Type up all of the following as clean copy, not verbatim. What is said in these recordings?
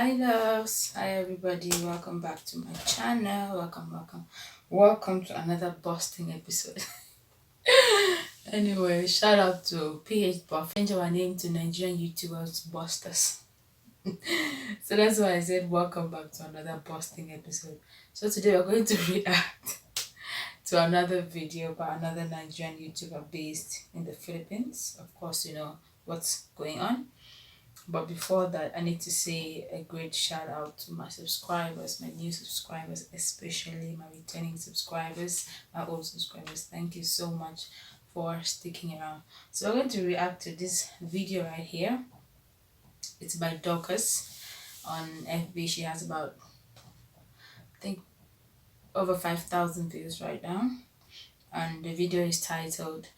Hi loves, hi everybody, welcome back to my channel. Welcome to another busting episode. Anyway, shout out to PH Buff. Change our name to Nigerian YouTubers Busters. So that's why I said welcome back to another busting episode. So today we're going to react to another video by another Nigerian YouTuber based in the Philippines. Of course, you know what's going on. But before that, I need to say a great shout out to my subscribers, my new subscribers, especially my returning subscribers, my old subscribers. Thank you so much for sticking around. So we're going to react to this video right here. It's by Dorcas on FB. She has about, I think, over 5,000 views right now. And the video is titled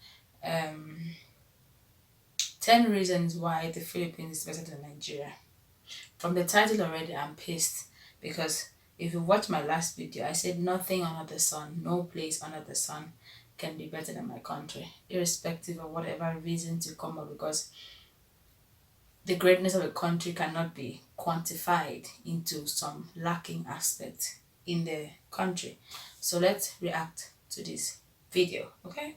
10 Reasons Why the Philippines is Better Than Nigeria. From the title already, I'm pissed because if you watch my last video, I said nothing under the sun, no place under the sun can be better than my country, irrespective of whatever reason to come up, because the greatness of a country cannot be quantified into some lacking aspect in the country. So let's react to this video, okay?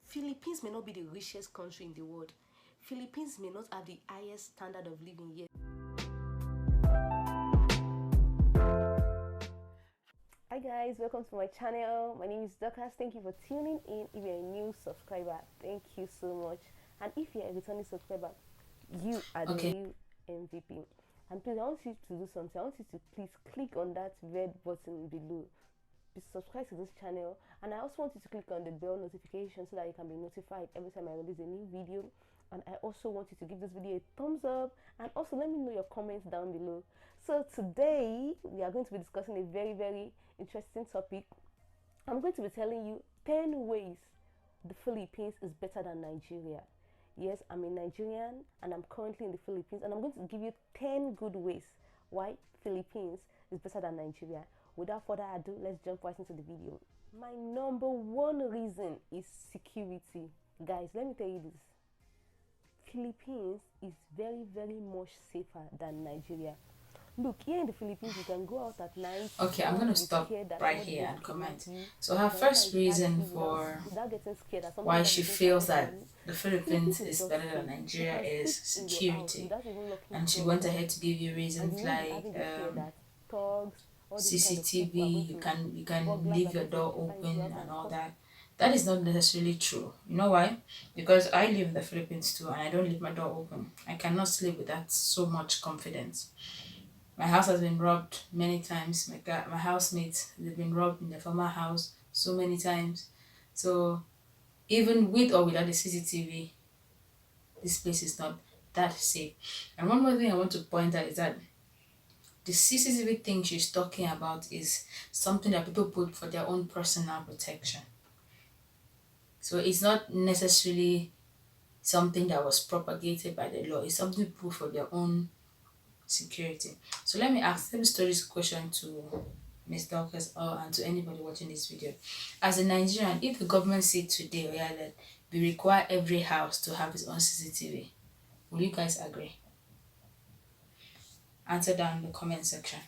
Philippines may not be the richest country in the world. Philippines may not have the highest standard of living yet. Hi guys, welcome to my channel. My name is Dorcas. Thank you for tuning in. If you're a new subscriber, thank you so much. And if you're a returning subscriber, you are the real MVP. And please, I want you to do something. I want you to please click on that red button below. Subscribe to this channel, and I also want you to click on the bell notification so that you can be notified every time I release a new video. And I also want you to give this video a thumbs up, and also let me know your comments down below. So today we are going to be discussing a very interesting topic. I'm going to be telling you 10 ways the Philippines is better than Nigeria. Yes, I'm a Nigerian and I'm currently in the Philippines, and I'm going to give you 10 good ways why Philippines is better than Nigeria. Without further ado, let's jump right into the video. My number one reason is security. Guys, let me tell you this. Philippines is very much safer than Nigeria. Look, here in the Philippines, you can go out at night. Okay, I'm going to stop right here and comment. So her first reason for why she feels that the Philippines is better than Nigeria is security. And she went ahead to give you reasons like CCTV, you can leave your door open and all that. That is not necessarily true. You know why? Because I live in the Philippines too, and I don't leave my door open. I cannot sleep with that so much confidence. My house has been robbed many times. My housemates, they've been robbed in their former house so many times. So even with or without the CCTV, this place is not that safe. And one more thing I want to point out is that the CCTV thing she's talking about is something that people put for their own personal protection. So it's not necessarily something that was propagated by the law. It's something people put for their own security. So let me story this question to Ms. Dorcas and to anybody watching this video. As a Nigerian, if the government said today that we require every house to have its own CCTV, will you guys agree? Answer down in the comment section.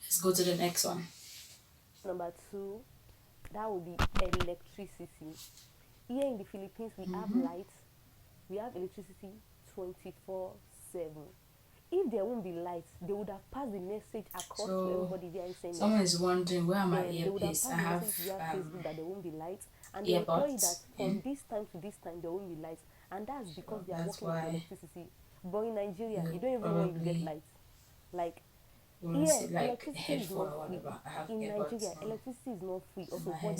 Let's go to the next one. Number two, that would be electricity. Here in the Philippines, we have lights, we have electricity 24/7. If there won't be lights, they would have passed the message across to everybody there and saying, someone is wondering where are my earpiece. I have Facebook that there won't be lights, and they tell you that from this time to this time there won't be lights, and that's because they are working with electricity. But in Nigeria, you don't even know when you get lights. Like electricity is not free. In Nigeria, electricity is not free. Also, but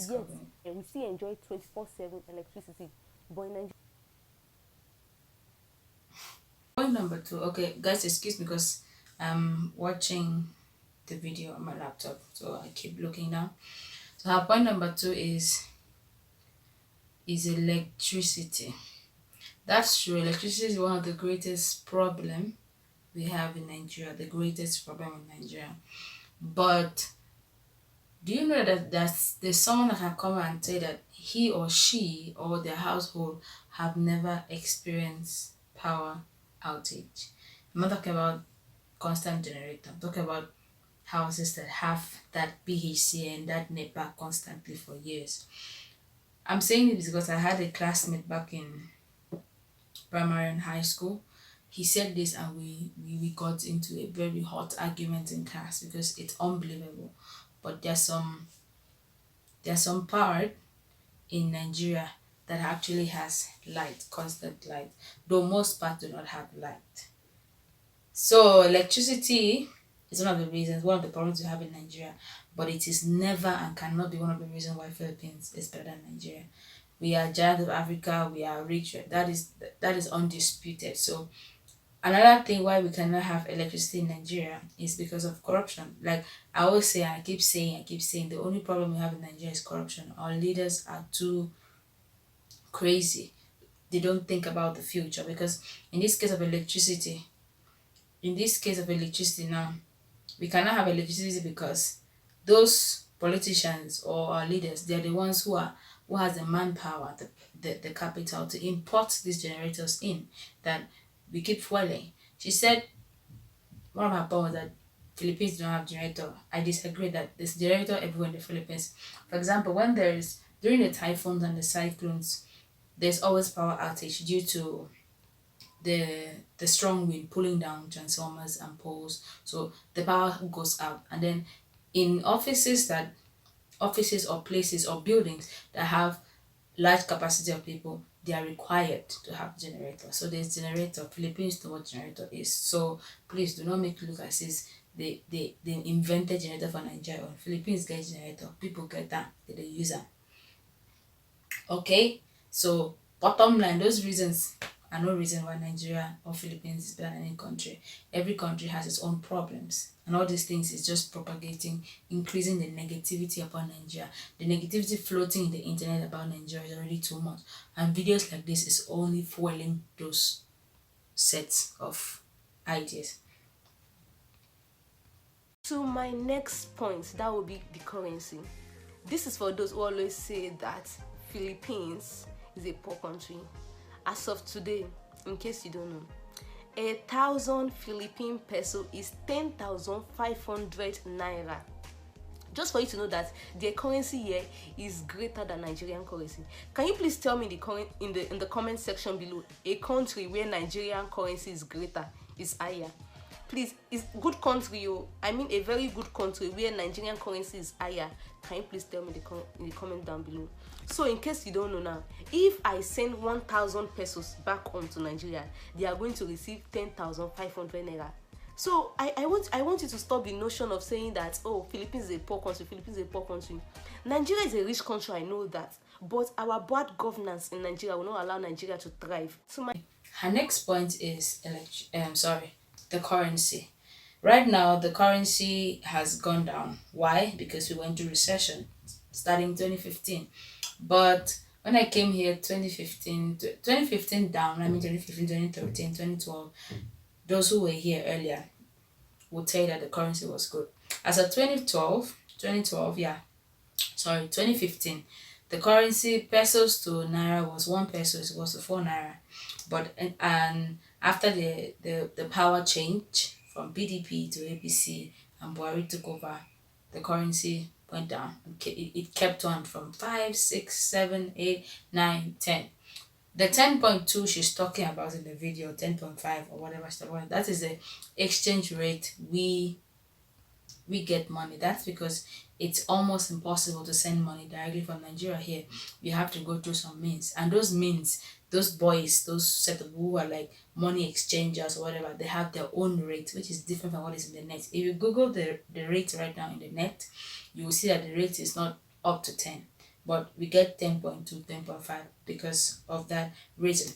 yet we still enjoy 24/7 electricity. But in Nigeria. Point number two. Okay, guys, excuse me because I'm watching the video on my laptop, so I keep looking down. So her point number two is electricity. That's true. Electricity is one of the greatest problem we have in Nigeria, the greatest problem in Nigeria. But do you know that there's someone that can come and say that he or she or their household have never experienced power outage? I'm not talking about constant generator. I'm talking about houses that have that BHC and that NEPA constantly for years. I'm saying it because I had a classmate back in primary and high school. He said this and we got into a very hot argument in class because it's unbelievable. But there's some part in Nigeria that actually has light, constant light, though most parts do not have light. So electricity is one of the reasons, one of the problems we have in Nigeria, but it is never and cannot be one of the reasons why Philippines is better than Nigeria. We are giant of Africa, we are rich, that is undisputed. So another thing why we cannot have electricity in Nigeria is because of corruption. Like I always say, I keep saying, the only problem we have in Nigeria is corruption. Our leaders are too crazy. They don't think about the future because in this case of electricity, now, we cannot have electricity because those politicians or our leaders, they are the ones who has the manpower, the capital to import these generators in that we keep fueling. She said one of her points that Philippines don't have generator. I disagree that there's generator everywhere in the Philippines. For example, when during the typhoons and the cyclones, there's always power outage due to the strong wind pulling down transformers and poles, so the power goes out. And then in offices or places or buildings that have large capacity of people, they are required to have generator. So there's generator. Philippines know what generator is. So please do not make it look as if they invented generator for Nigeria. When Philippines get generator, people get that, they don't use them. Okay, so bottom line, those reasons are no reason why Nigeria or Philippines is better than any country. Every country has its own problems, and all these things is just propagating, increasing the negativity about Nigeria. The negativity floating in the internet about Nigeria is already too much, and videos like this is only fueling those sets of ideas. So my next point, that will be the currency. This is for those who always say that Philippines is a poor country. As of today, in case you don't know, 1,000 Philippine peso is 10,500 naira. Just for you to know that their currency here is greater than Nigerian currency. Can you please tell me in the comment section below a country where Nigerian currency is greater, is higher? Please, it's good country, I mean a very good country where Nigerian currency is higher. Can you please tell me in the comment down below? So in case you don't know now, if I send 1,000 pesos back home to Nigeria, they are going to receive 10,500 naira. So I want you to stop the notion of saying that, oh, Philippines is a poor country, Nigeria is a rich country, I know that, but our bad governance in Nigeria will not allow Nigeria to thrive. So her next point is the currency. Right now, the currency has gone down. Why? Because we went through recession starting 2015. But when I came here 2015 down, 2015, 2013, 2012, those who were here earlier would tell you that the currency was good. As of 2015, the currency pesos to naira was 1 peso, it was to 4 naira. But and after the power change from PDP to APC and Buhari took over, the currency went down. It kept on from 5, 6, 7, 8, 9, 10. The 10.2 she's talking about in the video, 10.5 or whatever, that is the exchange rate we get money. That's because it's almost impossible to send money directly from Nigeria here. You have to go through some means, and those means, those boys, those set of who are like money exchangers or whatever, they have their own rate, which is different from what is in the net. If you Google the rate right now in the net, you will see that the rate is not up to 10, but we get 10.2, 10.5 because of that reason.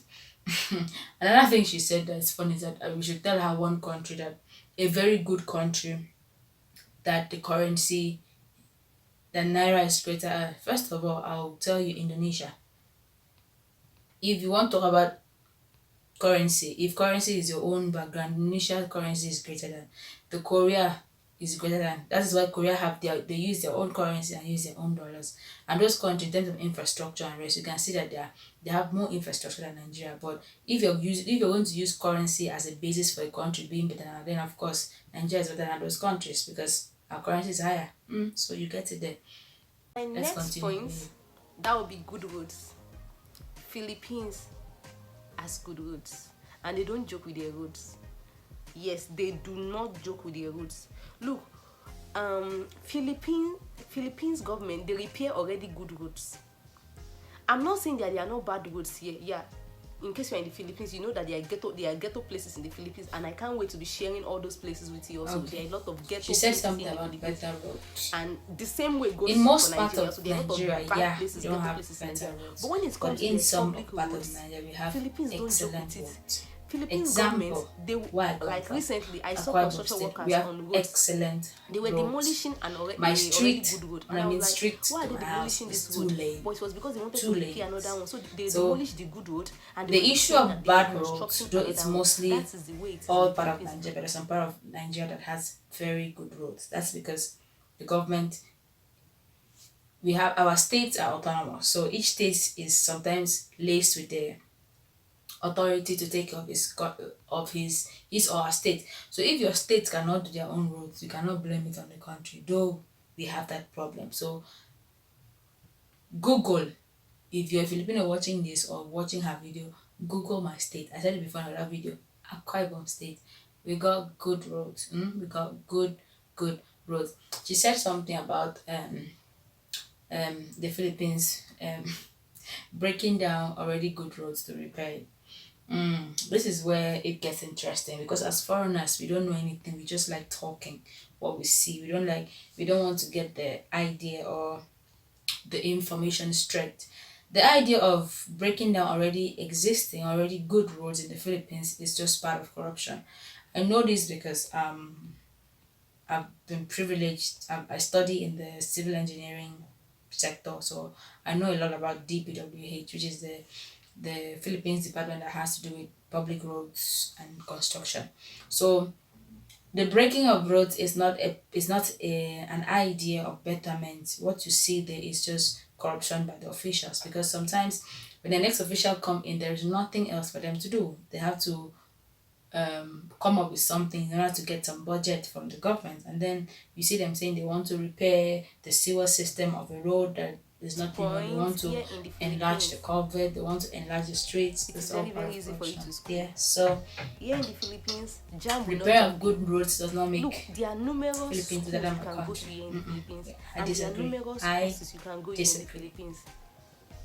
Another thing she said that's funny is that we should tell her one country, that a very good country, that the currency, the naira is greater. First of all, I'll tell you Indonesia. If you want to talk about currency. If currency is your own background, initial currency is greater than the Korea is greater than. That is why Korea have they use their own currency and use their own dollars. And those countries, in terms of infrastructure and rest, you can see that they have more infrastructure than Nigeria. But if you're going to use currency as a basis for a country being better than, then of course Nigeria is better than those countries because our currency is higher. So you get it there. My Let's next continue. point, that would be good roads. Philippines has good roads, and they don't joke with their roads. Yes, they do not joke with their roads. Look, Philippines government, they repair already good roads. I'm not saying that there are no bad roads here. Yeah, in case you're in the Philippines, you know that there are ghetto places in the Philippines, and I can't wait to be sharing all those places with you. Also, there are a lot of ghetto. She said places something in the about Philippines. better roads. And the same way goes In most for parts Nigeria. of So there are a lot Nigeria, of bad yeah, places, we don't ghetto have places in better Nigeria. roads. But when it But comes to in the some public part of roads, Nigeria, we have Philippines don't joke excellent with it. roads. Philippines Example, government, they where I come like from, recently I saw Akwa Ibom construction State, workers we have on roads. excellent They were roads. demolishing an already My already street, good road, when and I I mean was street like, why are to they my house demolishing is this two road? lanes. But it was because they wanted Two to repair lanes. another one, so they So demolished the good road and the they were issue saying of that they were bad roads, constructing though it's another one. mostly That is the way it is all in the part of Philippines. Nigeria, but there's some part of Nigeria that has very good roads. That's because the government, we have our states are autonomous, so each state is sometimes laced with the authority to take care of his or her state. So if your state cannot do their own roads, you cannot blame it on the country, though we have that problem. So Google, if you're a Filipino watching this or watching her video, Google my state. I said it before in another video. Akwa Ibom State. We got good roads. We got good roads. She said something about the Philippines breaking down already good roads to repair it. This is where it gets interesting because as foreigners we don't know anything. We just like talking what we see. We don't want to get the idea or the information straight. The idea of breaking down already good roads in the Philippines is just part of corruption. I know this because I've been privileged. I study in the civil engineering sector, so I know a lot about DPWH, which is the Philippines department that has to do with public roads and construction. So the breaking of roads is not an idea of betterment. What you see there is just corruption by the officials because sometimes when the next official come in, there is nothing else for them to do. They have to come up with something in order to get some budget from the government, and then you see them saying they want to repair the sewer system of a road that is not even. They want to enlarge the culvert. They want to enlarge the streets. It's very easy for you to school. Yeah, so here in the Philippines, jam will repair not of good roads does not make look. There are numerous Philippines schools you better than my can go to country. here in the Philippines, Yeah, I and there are disagree. numerous I courses you can go here in the disagree. Philippines.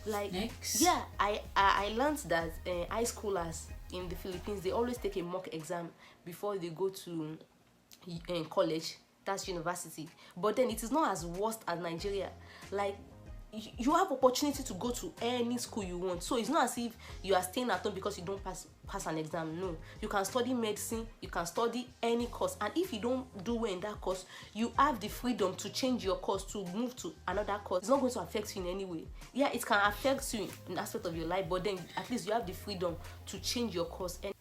Like Next. yeah, I learned that high schoolers in the Philippines, they always take a mock exam before they go to college, that's university. But then it is not as worst as Nigeria. Like you have opportunity to go to any school you want, so it's not as if you are staying at home because you don't pass an exam. No, you can study medicine, you can study any course, and if you don't do well in that course, you have the freedom to change your course, to move to another course. It's not going to affect you in any way. Yeah, it can affect you in aspect of your life, but then at least you have the freedom to change your course. And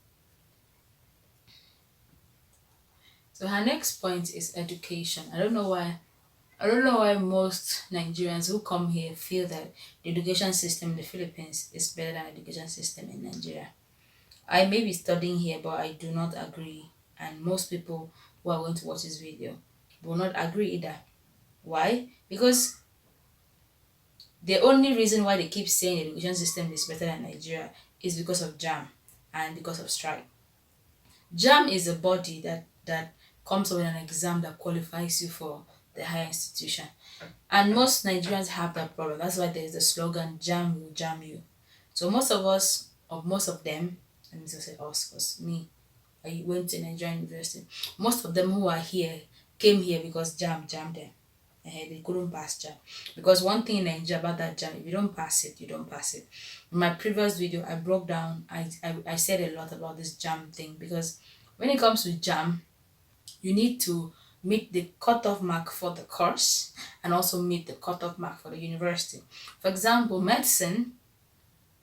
So her next point is education. I don't know why most Nigerians who come here feel that the education system in the Philippines is better than the education system in Nigeria. I may be studying here, but I do not agree. And most people who are going to watch this video will not agree either. Why? Because the only reason why they keep saying the education system is better than Nigeria is because of JAM and because of strike. JAM is a body that comes up with an exam that qualifies you for the higher institution. And most Nigerians have that problem. That's why there is the slogan, JAM will jam you. So most of them, let me just say us, because me, I went to Nigerian university. Most of them who are here came here because JAM jammed them. They couldn't pass JAM. Because one thing in Nigeria about that JAM, if you don't pass it, you don't pass it. In my previous video, I broke down, I said a lot about this JAM thing because when it comes to JAM, you need to meet the cutoff mark for the course and also meet the cutoff mark for the university. For example, medicine,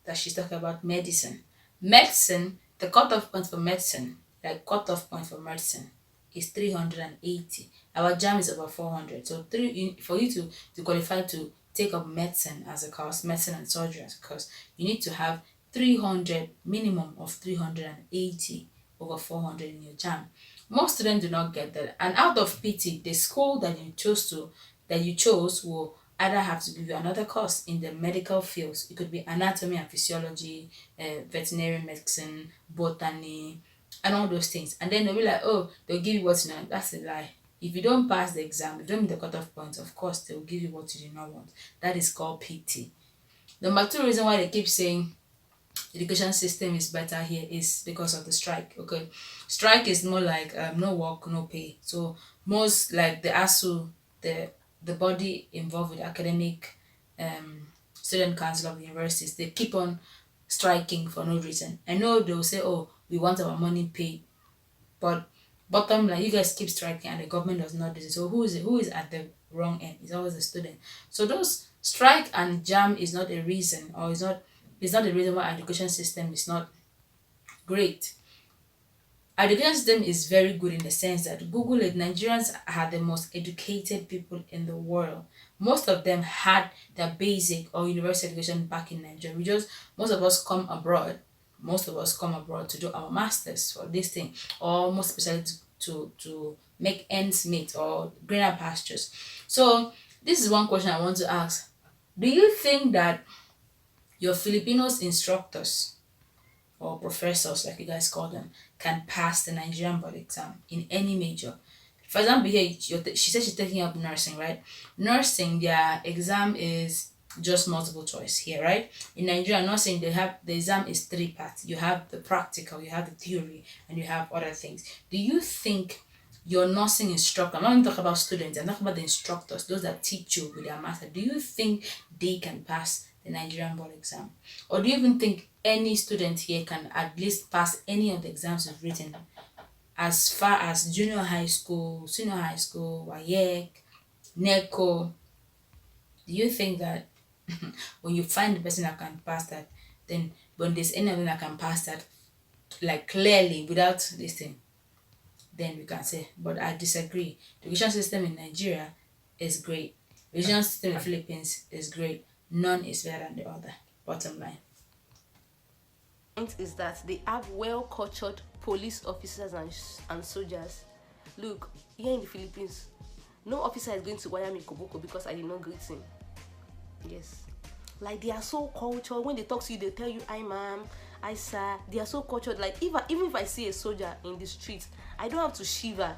that she's talking about medicine. Medicine The cutoff point for medicine, like cutoff point for medicine, is 380. Our JAM is about 400. So for you to qualify to take up medicine as a course, medicine and surgery as a course, you need to have 300, minimum of 380 over 400 in your JAM. Most students do not get that. And out of pity, the school that you chose will either have to give you another course in the medical fields. It could be anatomy and physiology, veterinary medicine, botany, and all those things. And then they'll be like, oh, they'll give you what you know. That's a lie. If you don't pass the exam, if you don't meet the cutoff points, of course, they'll give you what you do not want. That is called PT. Number two reason why they keep saying education system is better here is because of the strike. Okay, strike is more like no work, no pay. So most, like the ASU, the body involved with academic student council of the universities, they keep on striking for no reason. I know they'll say, oh, we want our money paid, but bottom line, you guys keep striking and the government does not do it. So who is at the wrong end? It's always the student. So those strike and jam is not a reason, or it's not the reason why our education system is not great. Our education system is very good in the sense that, Google it, Nigerians are the most educated people in the world. Most of them had their basic or university education back in Nigeria. Most of us come abroad. Most of us come abroad to do our masters for this thing, or most especially to make ends meet or greener pastures. So this is one question I want to ask. Do you think that your Filipinos instructors or professors, like you guys call them, can pass the Nigerian board exam in any major? For example, here she said she's taking up nursing, right? Nursing, their exam is just multiple choice here, right? In Nigeria, nursing, they have the exam is 3 parts. You have the practical, you have the theory, and you have other things. Do you think your nursing instructor, I'm not even talking about students, I'm talking about the instructors, those that teach you with their master, do you think they can pass the Nigerian board exam? Or do you even think any student here can at least pass any of the exams you've written, as far as junior high school, senior high school, WAEC, NECO? Do you think that when you find the person that can pass that, then when there's any of them that can pass that, like clearly without this thing, then we can say? But I disagree. The education system in Nigeria is great. The education system in the Philippines is great. None is better than the other. Bottom line. Is that they have well-cultured police officers and soldiers. Look, here in the Philippines, no officer is going to wire me koboko because I did not greet him. Yes, like they are so cultured. When they talk to you, they tell you, "Hi, ma'am, hi, sir." They are so cultured. Like even if I see a soldier in the street, I don't have to shiver.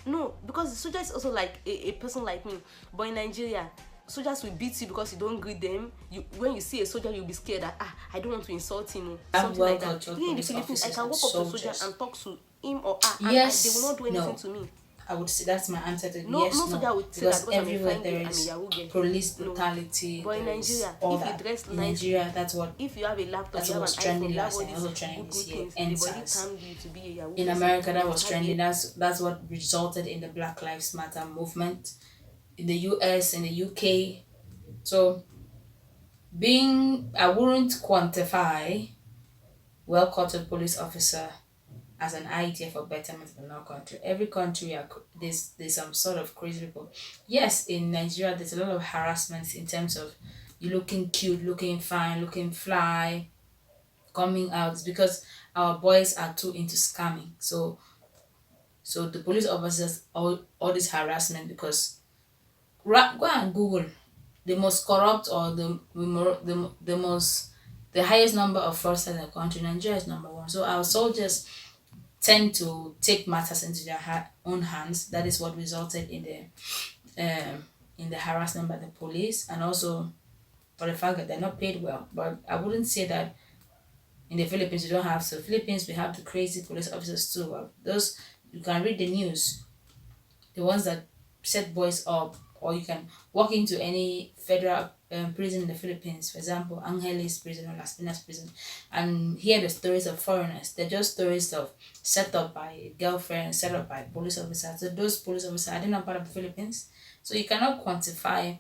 No, because the soldier is also like a person like me. But in Nigeria, soldiers will beat you because you don't greet them. When you see a soldier, you'll be scared that I don't want to insult him. Something like that. Here in the Philippines, I can walk up to a soldier and talk to him or her, and they will not do anything to me. I would say that's my answer to no, yes, no. Soldier would say because that everywhere there is police brutality. But in Nigeria, if you dress in nice, Nigeria, that's what. If you have a laptop, that's you have what was an trending iPhone, you have last all time. Also these trending good this year. things. Everybody can you to be a Yahoo. In America, that was trending. That's what resulted in the Black Lives Matter movement. In the US, in the UK, so I wouldn't quantify well-cultured police officer as an idea for betterment in our country. Every country, there's some sort of crazy people. Yes, in Nigeria, there's a lot of harassment in terms of you looking cute, looking fine, looking fly, coming out. It's because our boys are too into scamming. So the police officers all this harassment because go and Google the most corrupt or the highest number of fraudsters in the country. Nigeria is number one. So our soldiers tend to take matters into their own hands. That is what resulted in the harassment by the police, and also for the fact that they're not paid well. But I wouldn't say that in the Philippines we don't have. So Philippines, we have the crazy police officers too. Well, those, you can read the news, the ones that set boys up, or you can walk into any federal prison in the Philippines, for example, Angeles prison or Las Piñas prison, and hear the stories of foreigners. They're just stories of set up by girlfriends, set up by police officers. So those police officers are not part of the Philippines. So you cannot quantify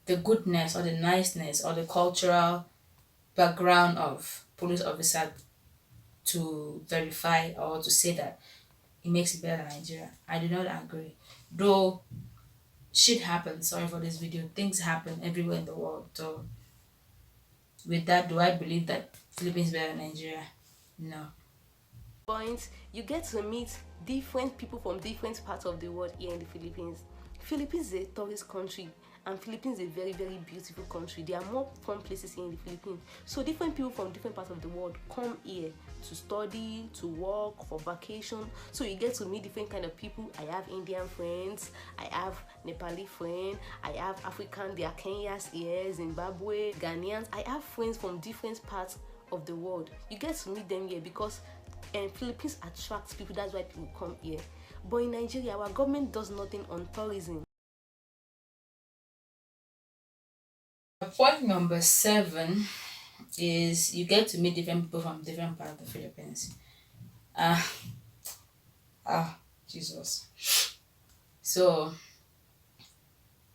the goodness or the niceness or the cultural background of police officers to verify or to say that it makes it better than Nigeria. I do not agree. Though shit happens, sorry for this video, things happen everywhere in the world. So with that, do I believe that Philippines is better than Nigeria? No. Points, you get to meet different people from different parts of the world here in the Philippines. Philippines is a tourist country, and Philippines is a very, very beautiful country. There are more fun places here in the Philippines. So different people from different parts of the world come here to study, to work, for vacation. So you get to meet different kind of people. I have Indian friends, I have Nepali friends, I have African, there are Kenyans here, Zimbabwe, Ghanaians. I have friends from different parts of the world. You get to meet them here because Philippines attracts people. That's why people come here. But in Nigeria, our government does nothing on tourism. Point number 7 is you get to meet different people from different parts of the Philippines. Jesus. So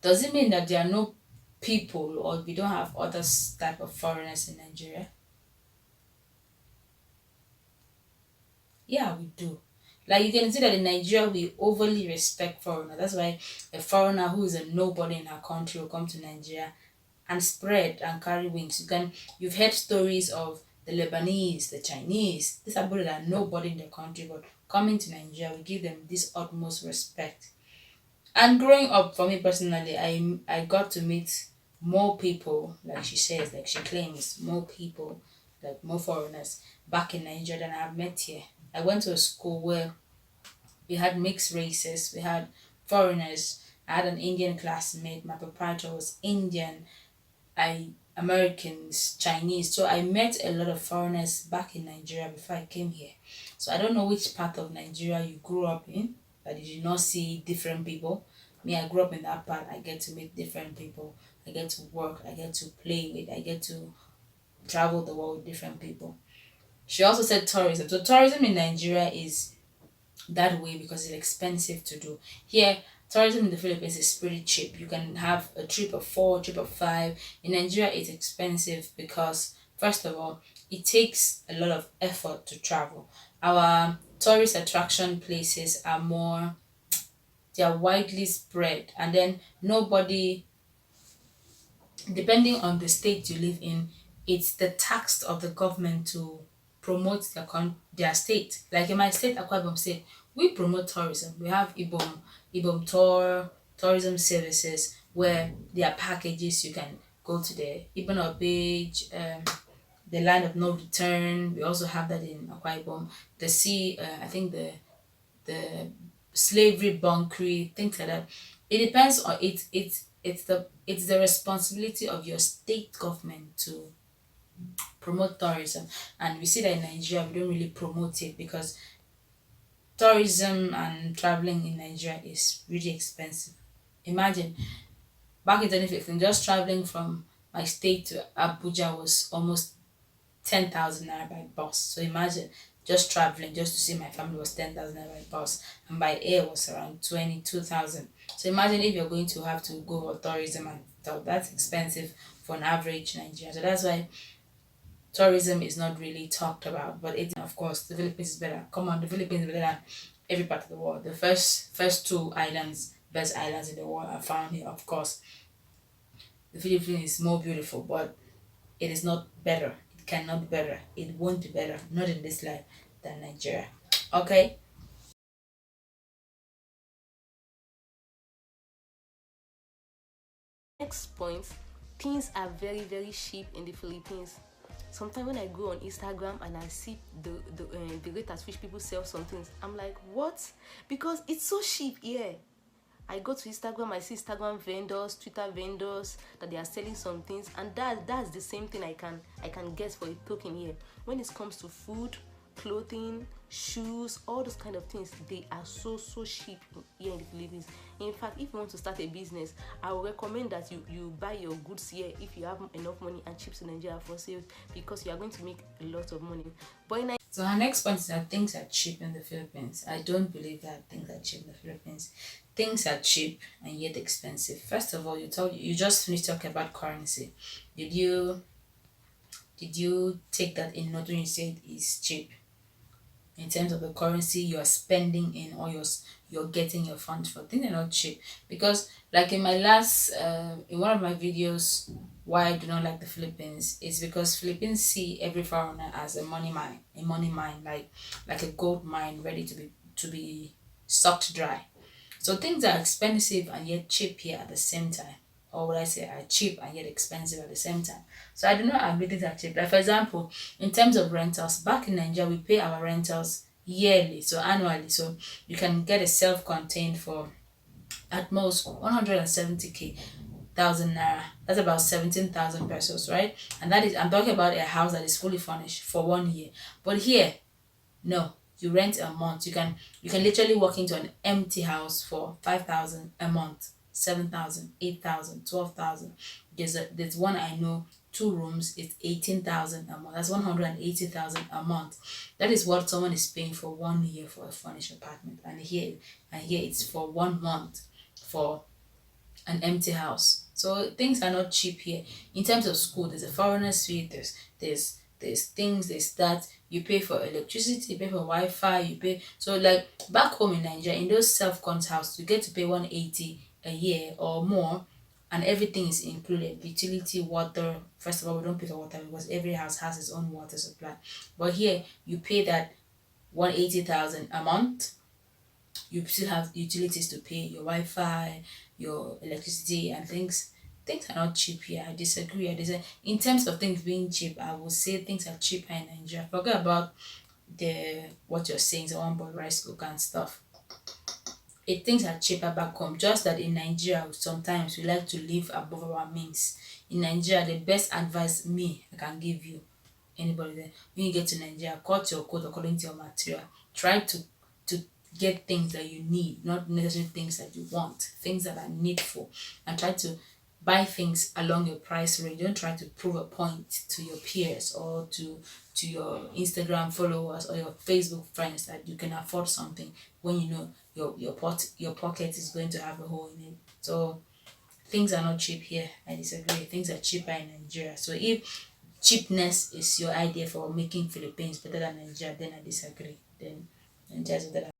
does it mean that there are no people, or we don't have other type of foreigners in Nigeria? Yeah, we do. Like, you can see that in Nigeria we overly respect foreigners. That's why a foreigner who is a nobody in our country will come to Nigeria and spread and carry wings. You've heard stories of the Lebanese, the Chinese. These are people that are nobody in the country, but coming to Nigeria, we give them this utmost respect. And growing up, for me personally, I got to meet more people, like she says, like she claims, more people, like more foreigners back in Nigeria than I've met here. I went to a school where we had mixed races, we had foreigners. I had an Indian classmate, my proprietor was Indian, Americans, Chinese. So I met a lot of foreigners back in Nigeria before I came here. So I don't know which part of Nigeria you grew up in that you did not see different people. Me, I grew up in that part. I get to meet different people. I get to work. I get to play with. I get to travel the world with different people. She also said tourism. So tourism in Nigeria is that way because it's expensive to do. Here, tourism in the Philippines is pretty cheap. You can have a trip of 4, trip of 5. In Nigeria, it's expensive because, first of all, it takes a lot of effort to travel. Our tourist attraction places are more, they are widely spread, and then nobody, depending on the state you live in, it's the tax of the government to promote their state. Like in my state, Akwa Ibom State, we promote tourism. We have Ibom TORRE tourism services where there are packages. You can go to the Ibom Beach, the line of no return. We also have that in Akwa Ibom. The sea, I think the slavery bunkery, things like that. It depends on it's the responsibility of your state government to promote tourism. And we see that in Nigeria we don't really promote it because tourism and traveling in Nigeria is really expensive. Imagine back in 2015, just traveling from my state to Abuja was almost 10,000 naira by bus. So imagine just traveling just to see my family was 10,000 naira by bus, and by air was around 22,000. So imagine if you're going to have to go for tourism and stuff, that's expensive for an average Nigerian. So that's why tourism is not really talked about. But it, of course, the Philippines is better. Come on, the Philippines is better than every part of the world. The first two islands, best islands in the world, are found here. Of course, the Philippines is more beautiful, but it is not better. It cannot be better. It won't be better, not in this life, than Nigeria. Okay? Next point, things are very, very cheap in the Philippines. Sometimes when I go on Instagram and I see the rate at which people sell some things, I'm like, what? Because it's so cheap here. I go to Instagram, I see Instagram vendors, Twitter vendors that they are selling some things, and that's the same thing I can get for a token here. When it comes to food, clothing, shoes, all those kind of things, they are so cheap here in the Philippines. In fact, if you want to start a business, I would recommend that you buy your goods here if you have enough money and ship to Nigeria for sale, because you are going to make a lot of money. But in So our next point is that things are cheap in the Philippines. I don't believe that things are cheap in the Philippines. Things are cheap and yet expensive. First of all, you just finished talking about currency. Did you take that in note when you said it's cheap? in terms of the currency you're spending in, or you're getting your funds for. Things are not cheap, because like in my last in one of my videos, why I do not like the Philippines is because Philippines see every foreigner as a money mine, like a gold mine ready to be sucked dry. So things are expensive and yet cheap here at the same time. Or would I say are cheap and yet expensive at the same time. So I do not agree things are cheap. Like for example, in terms of rentals, back in Nigeria we pay our rentals yearly, so annually. So you can get a self-contained for at most 170k thousand naira. That's about 17,000 pesos, right? And that is, I'm talking about a house that is fully furnished for 1 year. But here, no, you rent a month. You can literally walk into an empty house for 5,000 a month, 7,000, 8,000, 12,000. There's one I know, 2 rooms, it's 18,000 a month. That's 180,000 a month. That is what someone is paying for 1 year for a furnished apartment. And here it's for 1 month for an empty house. So things are not cheap here. In terms of school, there's a foreigner's fee, there's things, there's that. You pay for electricity, you pay for Wi-Fi, you pay. So like back home in Nigeria, in those self-cons house, you get to pay 180 a year or more, and everything is included. Utility, water. First of all, we don't pay for water because every house has its own water supply. But here you pay that 180,000 a month. You still have utilities to pay, your Wi-Fi, your electricity, and things. Things are not cheap here. I disagree. In terms of things being cheap, I would say things are cheaper in Nigeria. Forget about the what you're saying, the one boy rice cooker and stuff. Things are cheaper back home. Just that in Nigeria, sometimes we like to live above our means. In Nigeria, the best advice I can give you, anybody there, when you get to Nigeria, cut your coat according to your material. Try to get things that you need, not necessarily things that you want, things that are needful, and try to buy things along your price range. Don't try to prove a point to your peers or to your Instagram followers or your Facebook friends that you can afford something when you know your pocket is going to have a hole in it. So things are not cheap here. I disagree. Things are cheaper in Nigeria. So if cheapness is your idea for making Philippines better than Nigeria, then I disagree. Then just that.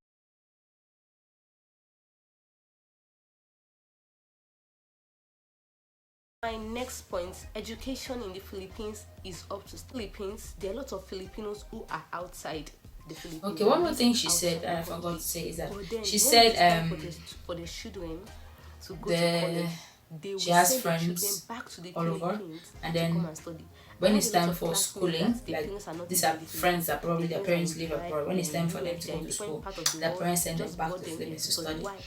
My next point, education in the Philippines is up to Philippines. There are a lot of Filipinos who are outside the Philippines. Okay, one more thing she said that I forgot to say is that she said for the children to go to the college, they she will has send their children friends back to the all over, Philippines and to then come and study. when I it's have a lot time of for classmates schooling, that their like parents are not these in are the Philippines. friends that probably their Their parents parents live are abroad. When it's time for them to they're go in to different school, part of the their world. parents send them Just back brought to them here Philippines to to study. study. Why?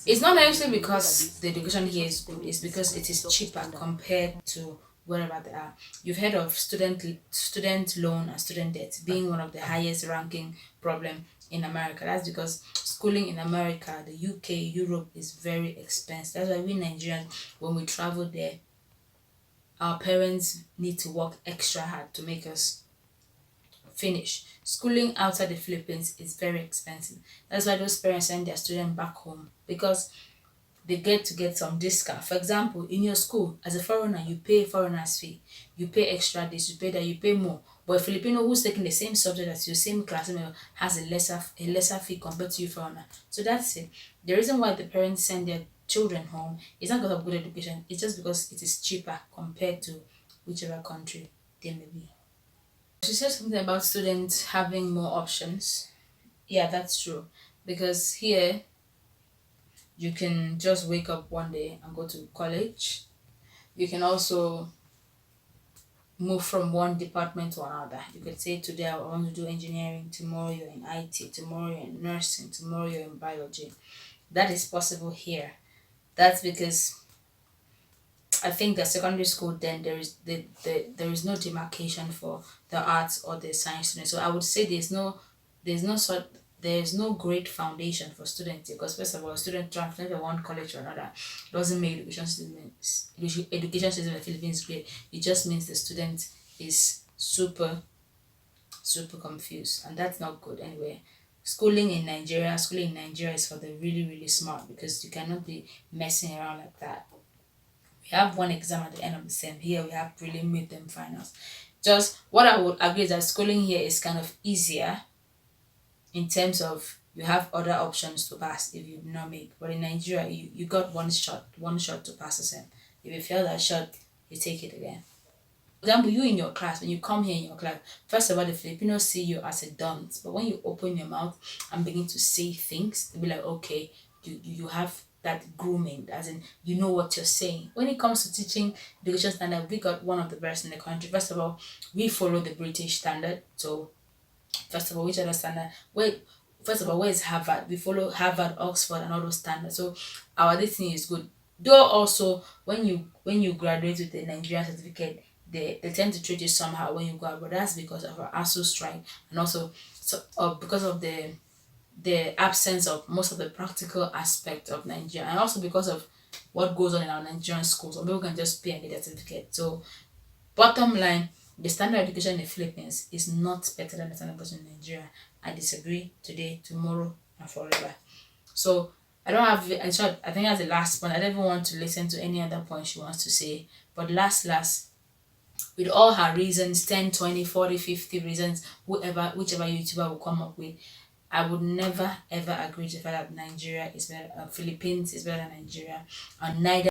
It's not necessarily They know that because the education here is good, it's because it is cheaper standard. compared to wherever they are. You've heard of student loan and student debt being one of the highest ranking problem in America. That's because schooling in America, the UK, Europe is very expensive. That's why we Nigerians, when we travel there, our parents need to work extra hard to make us finish. Schooling outside the Philippines is very expensive. That's why those parents send their students back home, because they get some discount. For example, in your school, as a foreigner, you pay foreigner's fee, you pay extra this, you pay that, you pay more. But a Filipino who's taking the same subject as you, same classmate, has a lesser fee compared to you foreigner. So that's it. The reason why the parents send their children home is not because of good education, it's just because it is cheaper compared to whichever country they may be. She said something about students having more options. Yeah, that's true. Because here you can just wake up one day and go to college. You can also move from one department to another. You could say today I want to do engineering, tomorrow you're in IT, tomorrow you're in nursing, tomorrow you're in biology. That is possible here. That's because I think the secondary school, then there is no demarcation for the arts or the science students. So I would say there's no great foundation for students, because first of all, a student transferring from one college to another doesn't make education system in the Philippines great. It just means the student is super confused, and that's not good anyway. Schooling in Nigeria is for the really really smart, because you cannot be messing around like that. We have one exam at the end of the sem. Here we have prelim, midterm, finals. Just what I would agree is that schooling here is kind of easier in terms of you have other options to pass if you do not make. But in Nigeria, you got one shot to pass the SEM. If you fail that shot, you take it again. For example, you in your class, when you come here in your class, first of all, the Filipinos see you as a dunce. But when you open your mouth and begin to say things, they'll be like, okay, you have that grooming, as in you know what you're saying. When it comes to teaching education standard, we got one of the best in the country. First of all, we follow the British standard. So first of all, which other standard? Wait, first of all, where is Harvard? We follow Harvard, Oxford, and all those standards. So our listening is good. Though also when you graduate with a Nigerian certificate, they tend to treat you somehow when you go out, but that's because of our ASU strike, and also because of the absence of most of the practical aspect of Nigeria, and also because of what goes on in our Nigerian schools. Some people can just pay and get a certificate. So bottom line, the standard education in the Philippines is not better than the standard education in Nigeria. I disagree today, tomorrow, and forever. So I don't have, in short, I think that's the last point. I don't even want to listen to any other point she wants to say. But last, with all her reasons, 10, 20, 40, 50 reasons, whichever YouTuber will come up with, I would never ever agree to the fact that Nigeria is better, Philippines is better than Nigeria, and neither